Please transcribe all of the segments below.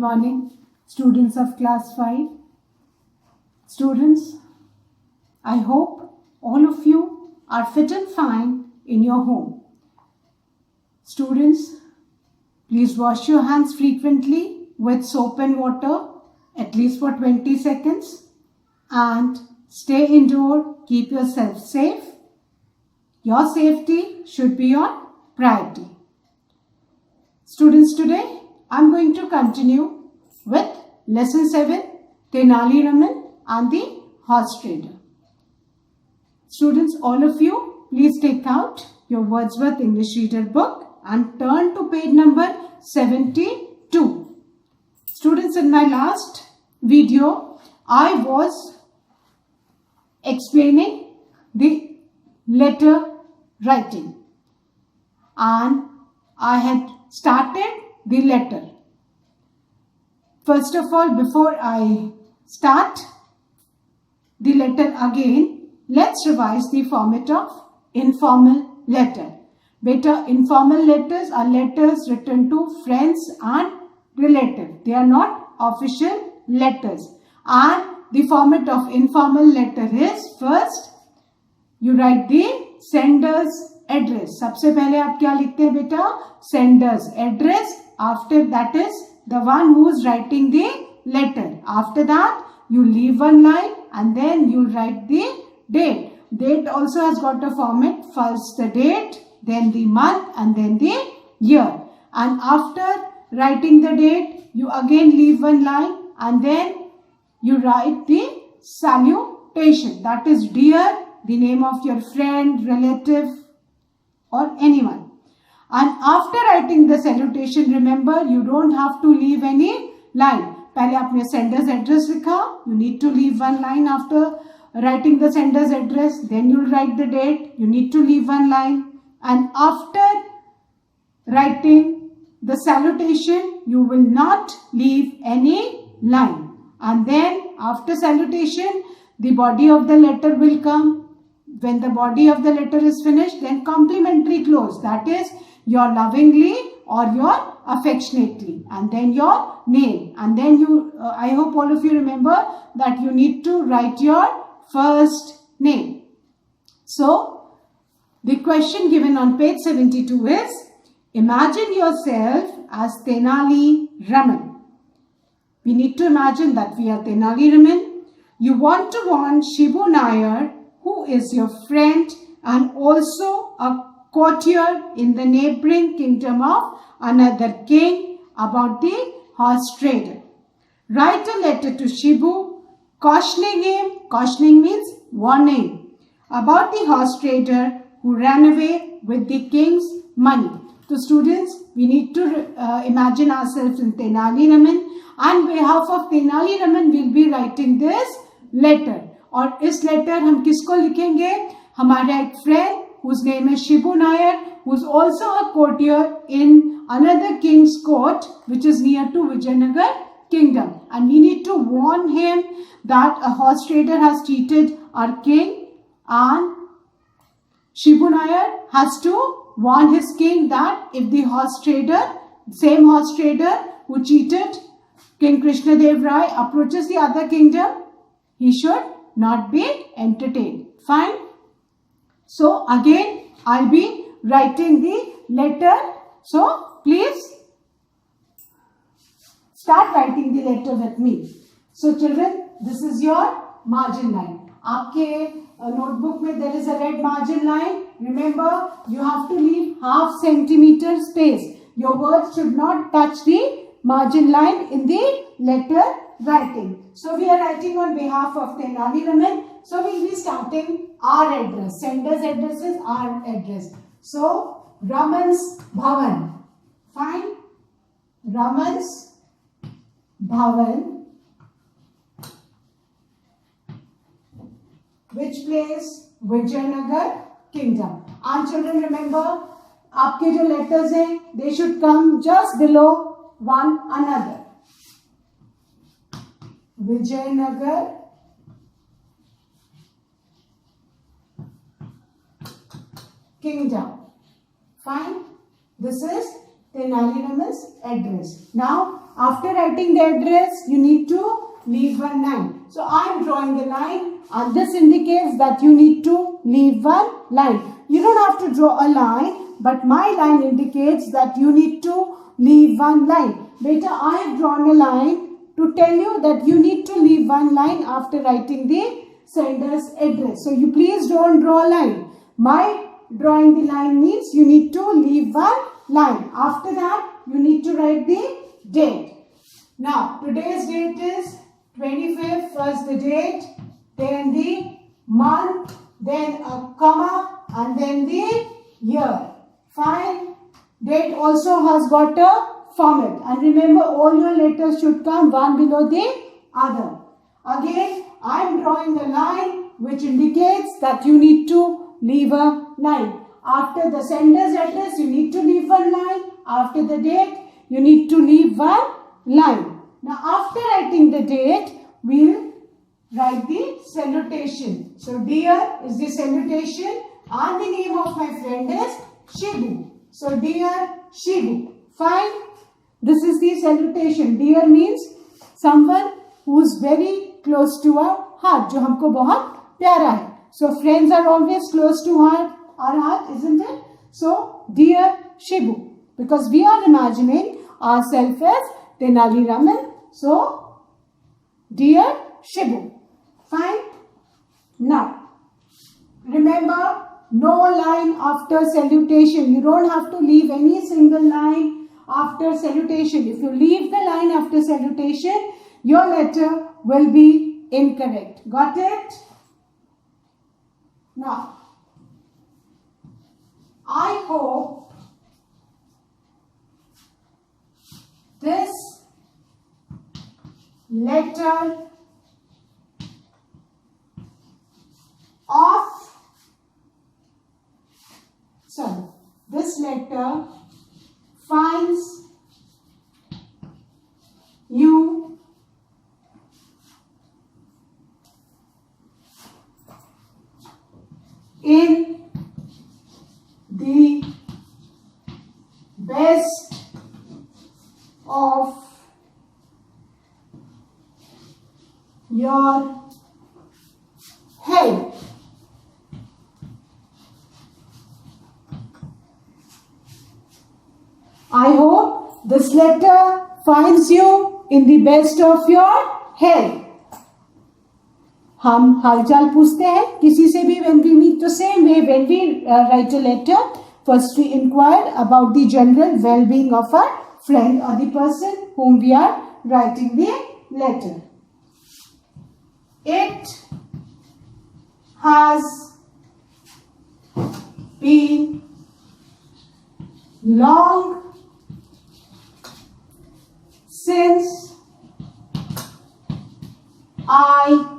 morning, students of class 5. Students, I hope all of you are fit and fine in your home. Students, please wash your hands frequently with soap and water at least for 20 seconds and stay indoor, keep yourself safe. Your safety should be your priority. Students, today I am going to continue with lesson 7, Tenali Raman and the Horse Trader. Students, all of you, please take out your Wordsworth English Reader book and turn to page number 72. Students, in my last video, I was explaining the letter writing and I had started the letter. First of all, before I start the letter again, let's revise the format of informal letter. Beta, informal letters are letters written to friends and relatives. They are not official letters. And the format of informal letter is, first you write the sender's address. सबसे पहले आप क्या लिखते हैं बेटा? Sender's address. After that is the one who is writing the letter. After that you leave one line and then you write the date. Date also has got a format. First the date, then the month and then the year. And after writing the date, you again leave one line and then you write the salutation. That is dear, the name of your friend, relative or anyone. And after writing the salutation, remember you don't have to leave any line. पहले आपने sender's address लिखा. You need to leave one line after writing the sender's address. Then you'll write the date. You need to leave one line. And after writing the salutation, you will not leave any line. And then after salutation, the body of the letter will come. When the body of the letter is finished, then complimentary clause. That is your lovingly or your affectionately. And then your name. And then you, I hope all of you remember that you need to write your first name. So, the question given on page 72 is, imagine yourself as Tenali Raman. We need to imagine that we are Tenali Raman. You want to warn Shibu Nair, who is your friend and also a courtier in the neighboring kingdom of another king, about the horse trader. Write a letter to Shibu, cautioning him, cautioning means warning, about the horse trader who ran away with the king's money. So students, we need to imagine ourselves in Tenali Raman. On behalf of Tenali Raman, we will be writing this letter. और इस letter हम किसको लिखेंगे? हमारा एक friend whose name is Shibu Nair, who is also a courtier in another king's court which is near to Vijayanagar kingdom. And we need to warn him that a horse trader has cheated our king, and Shibu Nair has to warn his king that if the horse trader, same horse trader who cheated King Krishna Dev Rai, approaches the other kingdom, he should not be entertained. Fine. So again, I'll be writing the letter. So please start writing the letter with me. So children, this is your margin line. आपके notebook में there is a red margin line. Remember, you have to leave half centimeter space. Your words should not touch the margin line in the letter writing. So we are writing on behalf of Tenali Raman. So we will be starting our address. Sender's address is our address. So Raman's Bhavan. Fine. Raman's Bhavan. Which place? Vijayanagar kingdom. And children, remember, आपके जो letters हैं, they should come just below one another. Vijayanagar kingdom. Fine. This is Tenali Raman's address. Now after writing the address, you need to leave one line. So I am drawing a line, and this indicates that you need to leave one line. You don't have to draw a line, but my line indicates that you need to leave one line. Beta, I have drawn a line to tell you that you need to leave one line after writing the sender's address. So you please don't draw a line. My drawing the line means you need to leave one line. After that, you need to write the date. Now, today's date is 25th, first the date, then the month, then a comma, and then the year. Fine. Date also has got a format. And remember, all your letters should come one below the other. Again, I am drawing a line which indicates that you need to leave a line. After the sender's address, you need to leave one line. After the date, you need to leave one line. Now, after writing the date, we'll write the salutation. So, dear is the salutation, and the name of my friend is Shibu. So, dear Shibu. Fine. This is the salutation. Dear means someone who is very close to our heart, जो हमको बहुत प्यारा है. So, friends are always close to our heart, isn't it? So, dear Shibu, because we are imagining ourselves as Tenali Raman. So, dear Shibu. Fine. Now, remember, no line after salutation. You don't have to leave any single line after salutation. If you leave the line after salutation, your letter will be incorrect. Got it? Now, I hope this letter this letter finds you in the best of your health. I hope this letter finds you in the best of your health. हम हालचाल पूछते हैं किसी से भी when we meet the same way when we write a letter. First we inquire about the general well-being of our friend or the person whom we are writing the letter. It has been long since I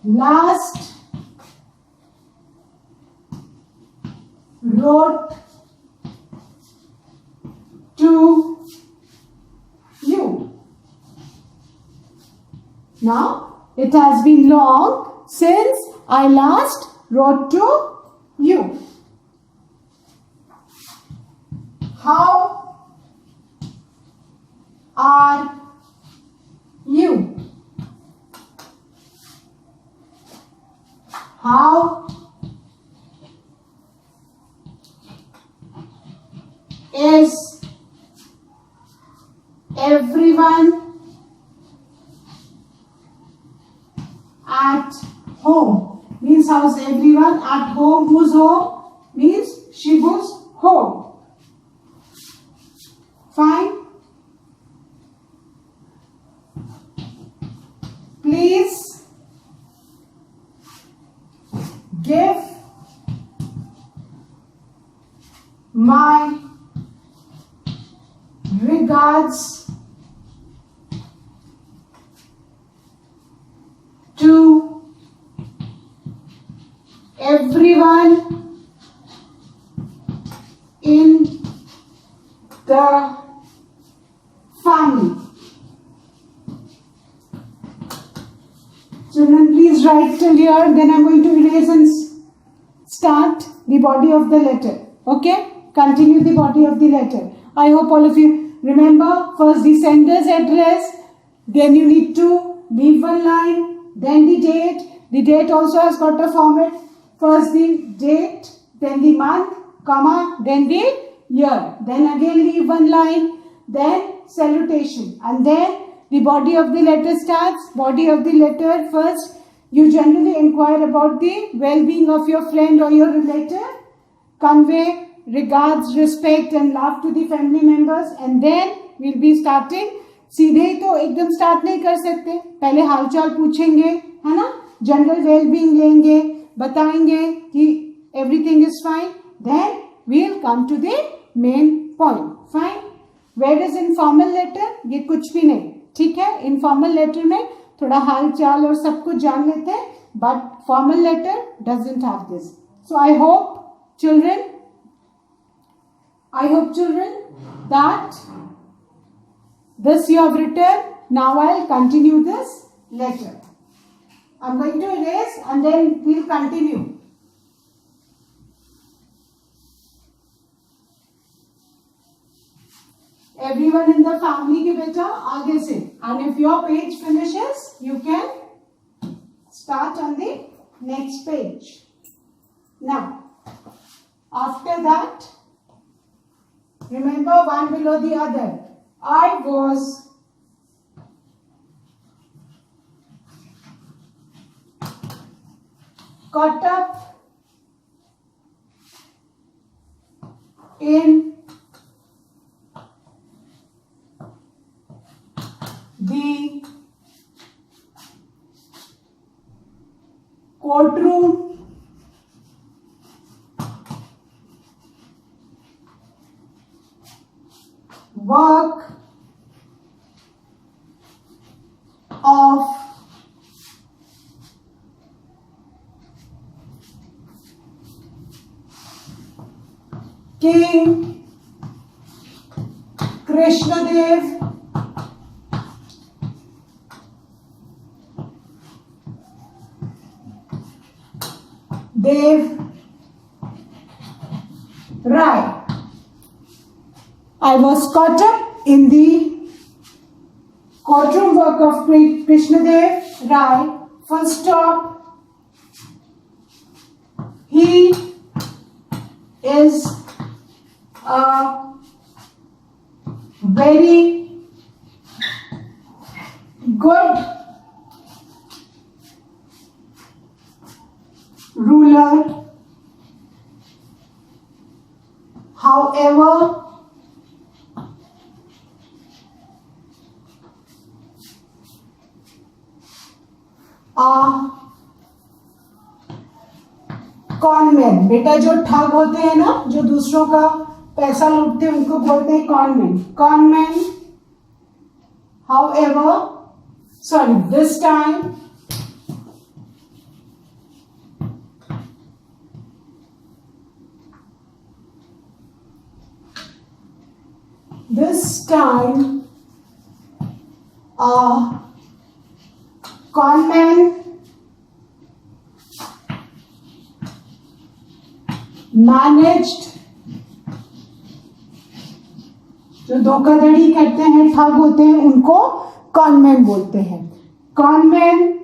last wrote to you. Now, it has been long since I last wrote to you. How are you? How is everyone at home? Means how's everyone at home? Whose home? Means Shibu's home. Fine. Please give my regards to everyone in the family. Children, please write till here. Then I'm going to erase and start the body of the letter. Okay? Continue the body of the letter. I hope all of you remember, first the sender's address, then you need to leave one line, then the date. The date also has got a format. First the date, then the month, comma, then the year. Then again leave one line, then salutation. And then the body of the letter starts. Body of the letter, first you generally inquire about the well-being of your friend or your relative. Convey regards, respect and love to the family members, and then we'll be starting. सीधे ही तो एकदम start नहीं कर सकते, पहले हालचाल पूछेंगे, है ना, जनरल वेलबींग लेंगे, बताएंगे कि everything is fine, then we'll come to the main point. Fine. Where is informal letter? ये कुछ भी नहीं, ठीक है. इनफॉर्मल लेटर में थोड़ा हाल चाल और सब कुछ जान लेते हैं, but formal letter doesn't have this. So I hope children that this you have written. Now I'll continue this letter. I'm going to erase and then we'll continue. Everyone in the family ke beta aage se, and if your page finishes you can start on the next page. Now after that, remember one below the other. I was caught up in the courtroom work of King Krishnadev Rai. I was caught up in the courtroom work of Krishnadev Rai. First stop. He is a very good ruler. However, conman. बेटा जो ठग होते हैं ना, जो दूसरों का पैसा लूटते हैं, उनको बोलते हैं conman. Conman. However, sorry, this time conman managed, जो धोखाधड़ी करते हैं, ठग होते हैं, उनको कॉनमैन बोलते हैं. Conman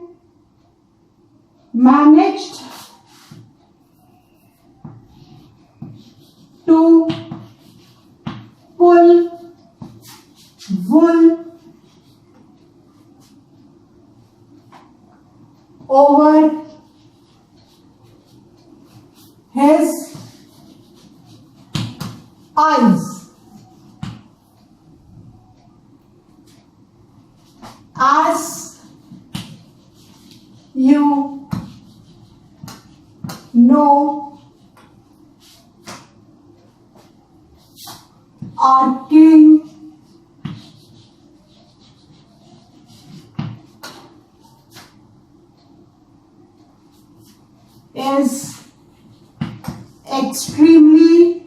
managed to pull wool over his eyes. As you know, our king is extremely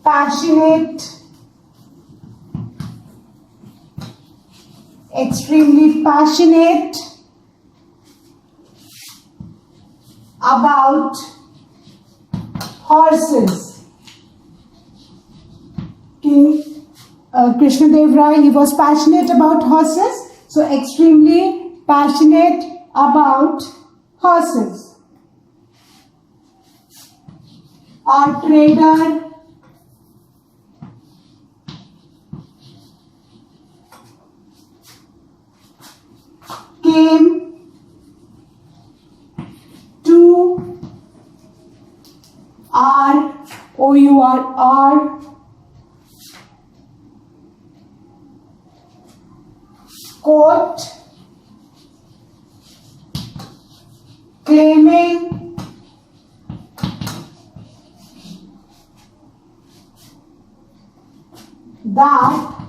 passionate, about horses. King Krishnadev Rai, he was passionate about horses, so extremely passionate about horses. Our trader came to our court claiming that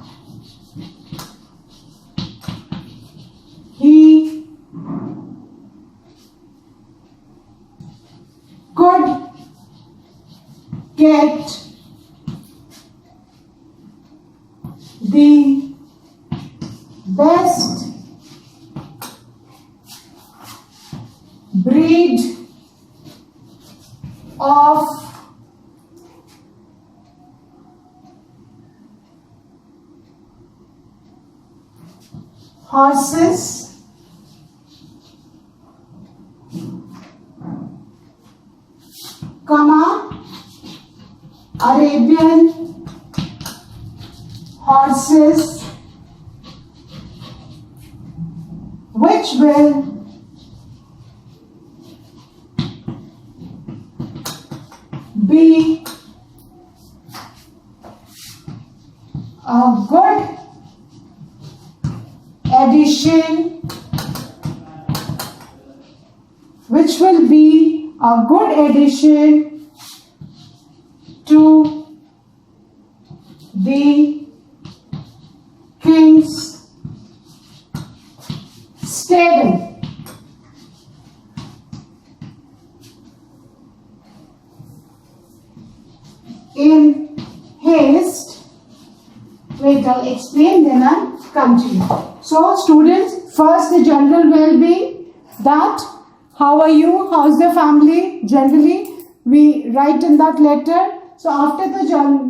he could get the best breed of horses Arabian horses which will be a good addition, to the king's stable. In haste, wait, I'll explain, then I'll continue. So, students, first the general well-being, that how are you, how's the family, generally we write in that letter. So, after the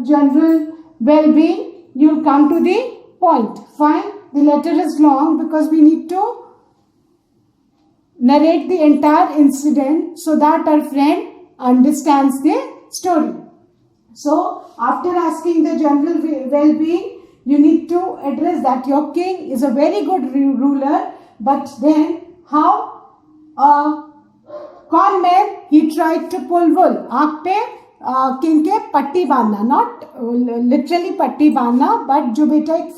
general well-being, you'll come to the point. Fine, the letter is long because we need to narrate the entire incident so that our friend understands the story. So, after asking the general well-being, you need to address that your king is a very good ruler, but then how a con man, he tried to pull wool. आँख पे king के पट्टी बांधना, not literally पट्टी बांधना, but जो बेटा एक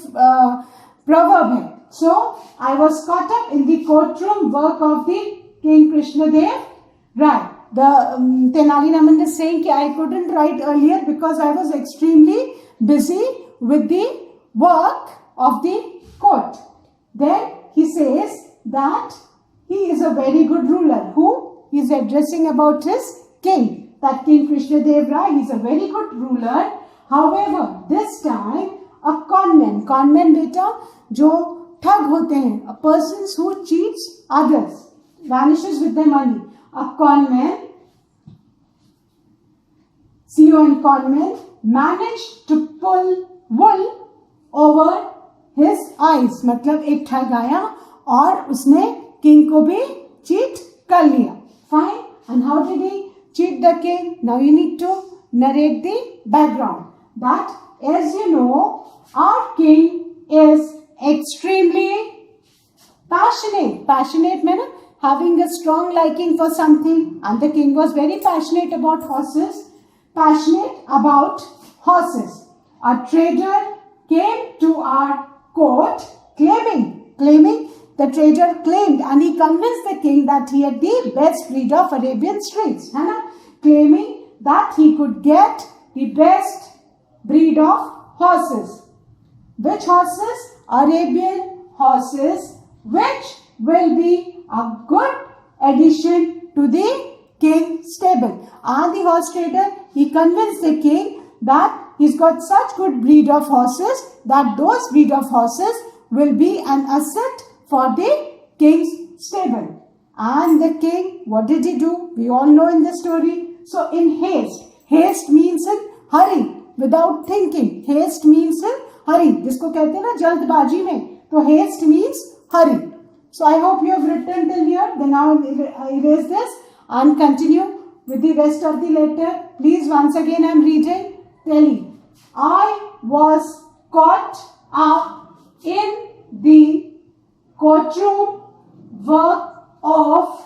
proverb है. So, I was caught up in the courtroom work of the King Krishnadev Rai. The Tenali Raman is saying that I couldn't write earlier because I was extremely busy with the work of the court. Then he says that he is a very good ruler. Who? He is addressing about his king. That King Krishnadev Rai, he is a very good ruler. However, this time a conman beta, जो ठग होते हैं, a person who cheats others, vanishes with their money. A conman, C-O-N conman, managed to pull wool over his eyes. मतलब एक ठग आया और उसने king को भी cheat कर लिया. Fine. And how did he cheat the king? Now you need to narrate the background. That, as you know, our king is extremely passionate. Passionate means having a strong liking for something. And the king was very passionate about horses. Passionate about horses. A trader came to our court claiming, the trader claimed, and he convinced the king that he had the best breed of Arabian steeds. Claiming that he could get the best breed of horses. Which horses? Arabian horses, which will be a good addition to the king's stable. And the horse trader, he convinced the king that he's got such good breed of horses that those breed of horses will be an asset for the king's stable. And the king, what did he do? We all know in the story. So in haste, haste means in hurry, without thinking. Haste means in hurry. जिसको कहते हैं ना जल्दबाजी में, तो haste means hurry. So I hope you have written till here. Then now I erase this and continue with the rest of the letter. Please, once again I am reading, telling. I was caught up in the courtroom work of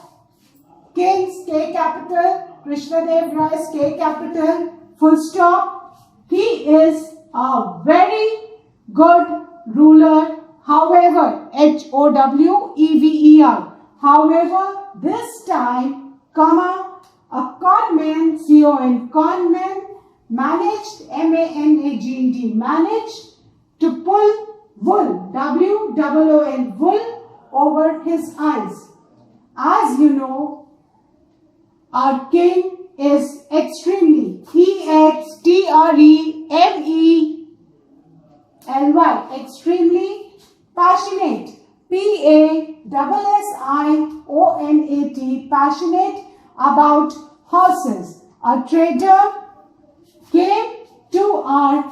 King's K capital, Krishnadev Rai's K capital, full stop. He is a very good ruler. However, However, however, this time, comma, a conman, C-O-N, conman, managed, M-A-N-A-G-E-D, managed to pull wool, W-O-O-L, wool over his eyes. As you know, our king is extremely, E-X-T-R-E-M-E-L-Y, extremely passionate, P-A-S-S-I-O-N-A-T, passionate about horses. A trader came to our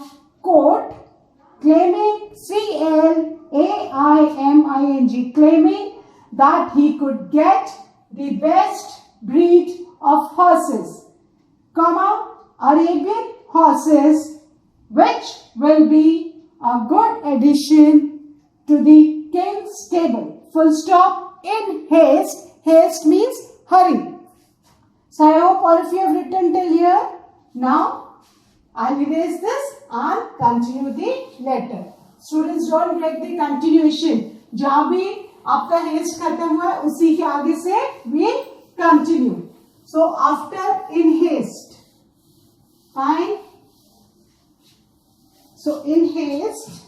court claiming, C-L-A-I-M-I-N-G, claiming that he could get the best breed of horses, comma, Arabian horses, which will be a good addition to the king's stable. Full stop. In haste. Haste means hurry. So I hope all of you have written till here. Now I'll erase this and continue the letter. Students, don't break the continuation. जहाँ भी आपका haste खत्म हुआ है उसी के आगे से we continue. So after in haste. Fine. So in haste.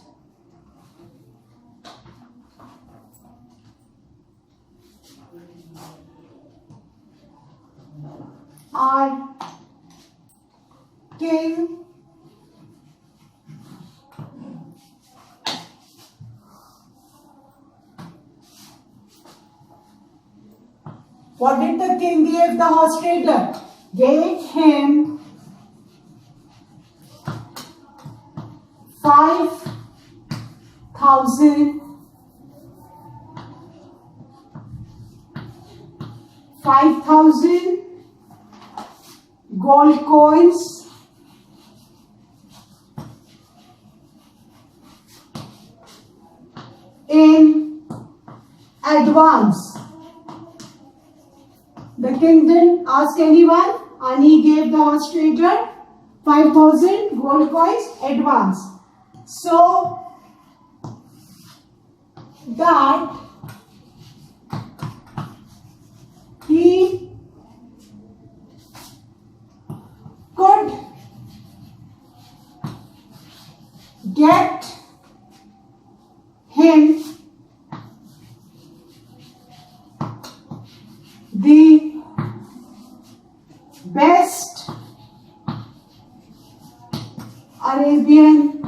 Our king what did the king give the horse trader? Gave him 5,000 gold coins in advance. The king didn't ask anyone and he gave the horse trader 5,000 gold coins advance. So that he could get him the best Arabian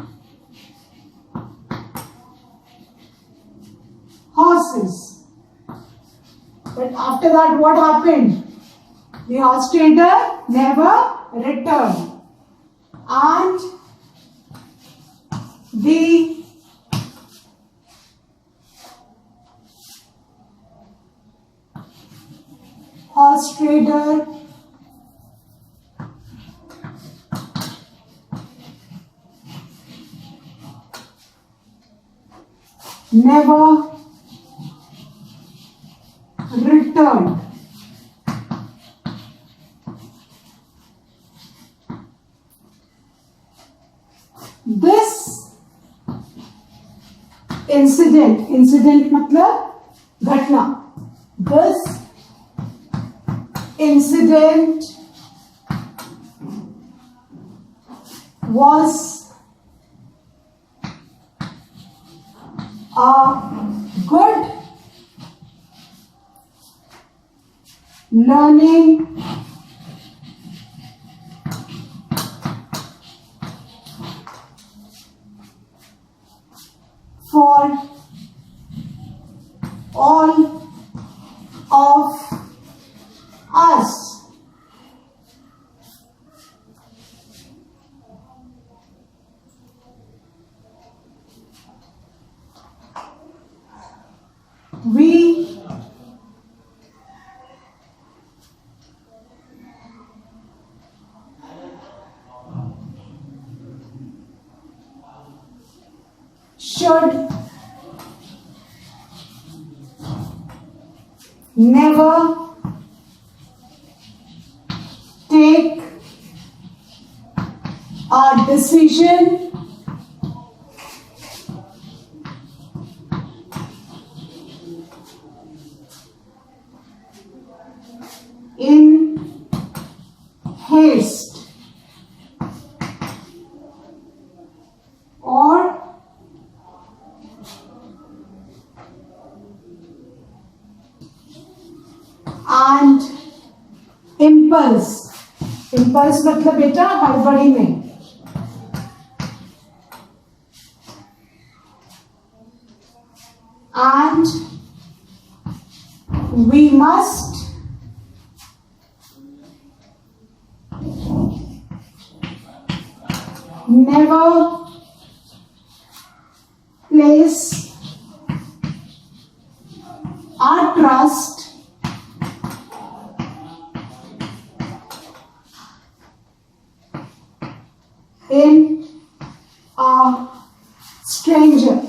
horses. But after that, what happened? The horse trader never returned. And the horse trader never returned. This incident मतलब घटना. This incident was a good learning for all of us. We should never take a decision in haste or and impulse. impulse मतलब बेटा हड़बड़ी में. And we must never place our trust in a stranger.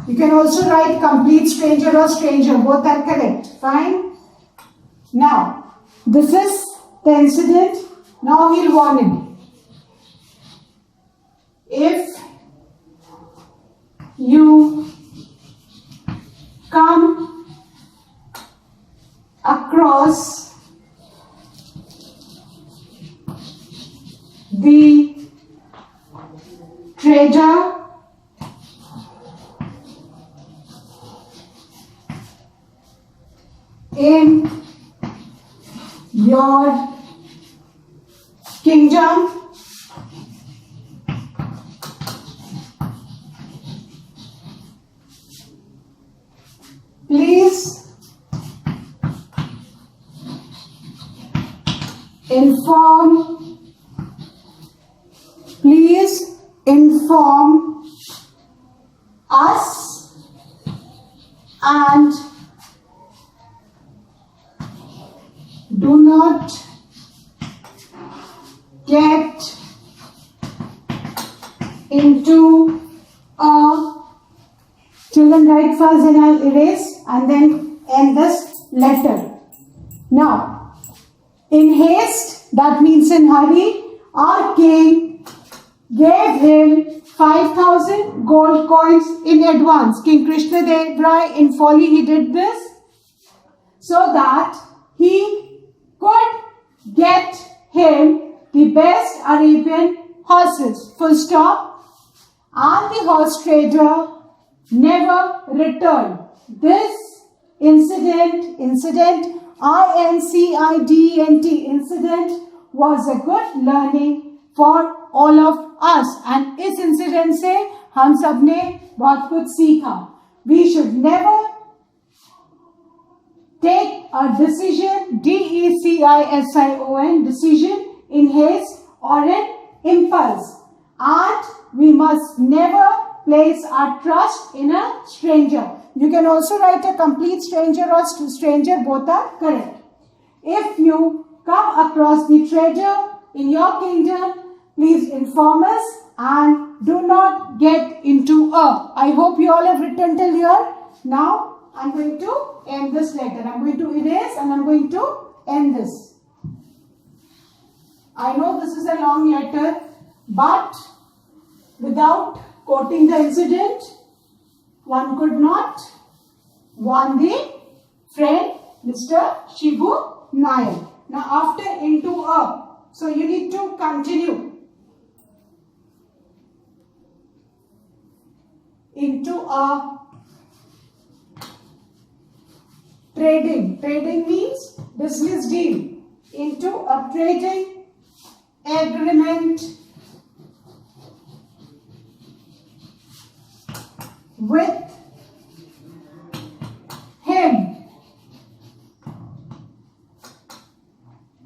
You can also write complete stranger or stranger, both are correct. Fine. Now, this is the incident. Now he'll warn him. If you come across the treasure in your kingdom, please inform us and do not get into a. Children, write first, then I'll erase and then end this letter. Now, in haste, that means in hurry, our king gave him 5,000 gold coins in advance. King Krishna Dev Rai, in folly, he did this so that he could get him the best Arabian horses. Full stop. And the horse trader never returned. This incident, INCIDENT, incident was a good learning for all of us. And इस incident से हम सब ने बहुत कुछ सीखा. We should never take a decision, decision in haste or in impulse. And we must never place our trust in a stranger. You can also write a complete stranger or stranger, both are correct. If you come across the treasure in your kingdom, please inform us and do not get into a. I hope you all have written till here. Now I'm going to end this letter. I'm going to erase and I'm going to end this. I know this is a long letter, but without quoting the incident, one could not warn the friend, Mr. Shibu Nair. Now after into a, so you need to continue. Into a trading. Trading means business deal. Into a trading agreement with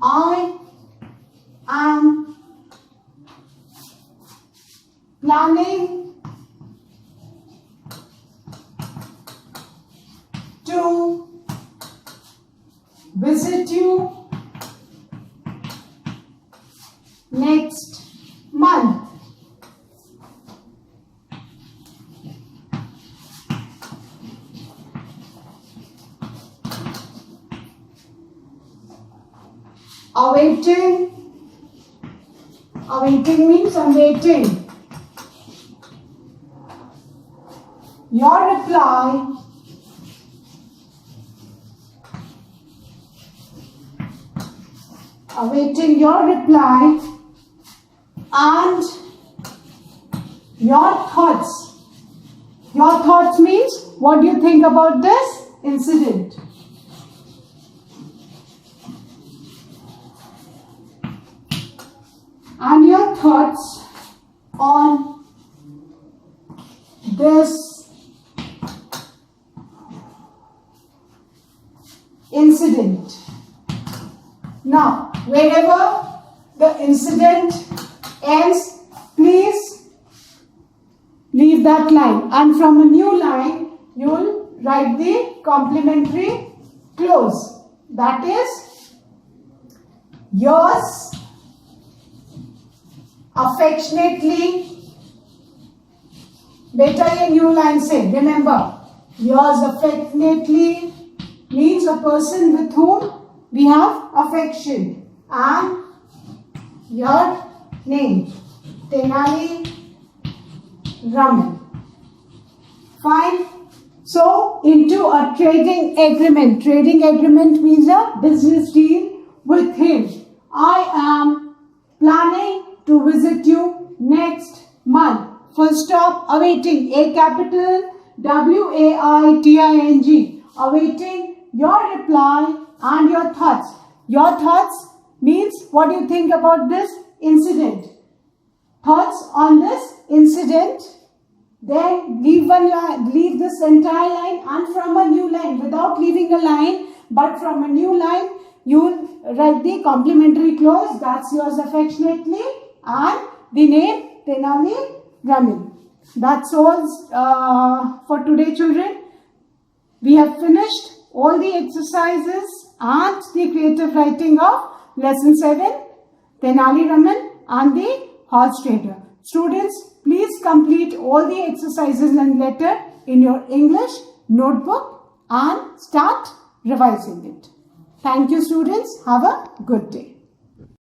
I am planning to visit you next month. Awaiting means I'm waiting your reply awaiting your reply and your thoughts. Your thoughts means what do you think about this incident? And your thoughts on this incident. Now, wherever the incident ends, please leave that line. And from a new line, you will write the complementary clause. That is, yours affectionately. Beta ye new line say, remember, yours affectionately means a person with whom we have affection. And your name, Tenali Raman. Fine. So, into a trading agreement. Trading agreement means a business deal with him. I am planning to visit you next month. Full stop. Awaiting. A capital WAITING. Awaiting your reply and your thoughts. Your thoughts means what do you think about this incident? Thoughts on this incident. Then leave one line, leave this entire line, and from a new line, without leaving a line, but from a new line, you will write the complementary clause. That's yours affectionately, and the name Tenali Raman. That's all for today, children. We have finished all the exercises and the creative writing of lesson 7, Tenali Raman and the horse trader. Students, please complete all the exercises and letter in your English notebook and start revising it. Thank you, students. Have a good day.